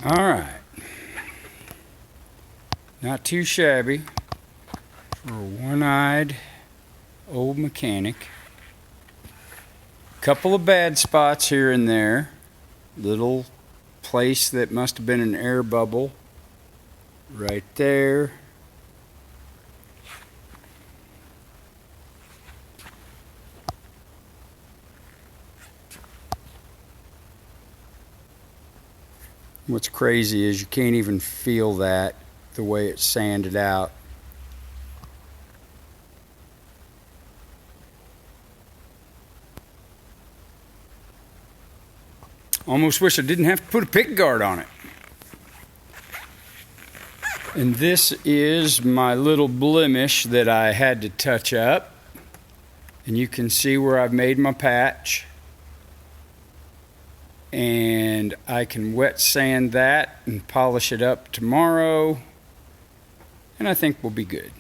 All right. Not too shabby for a one-eyed old mechanic. Couple of bad spots here and there. Little place that must have been an air bubble right there. What's crazy is you can't even feel that the way it's sanded out. Almost wish I didn't have to put a pick guard on it. And this is my little blemish that I had to touch up. And you can see where I've made my patch. And I can wet sand that and polish it up tomorrow. And I think we'll be good.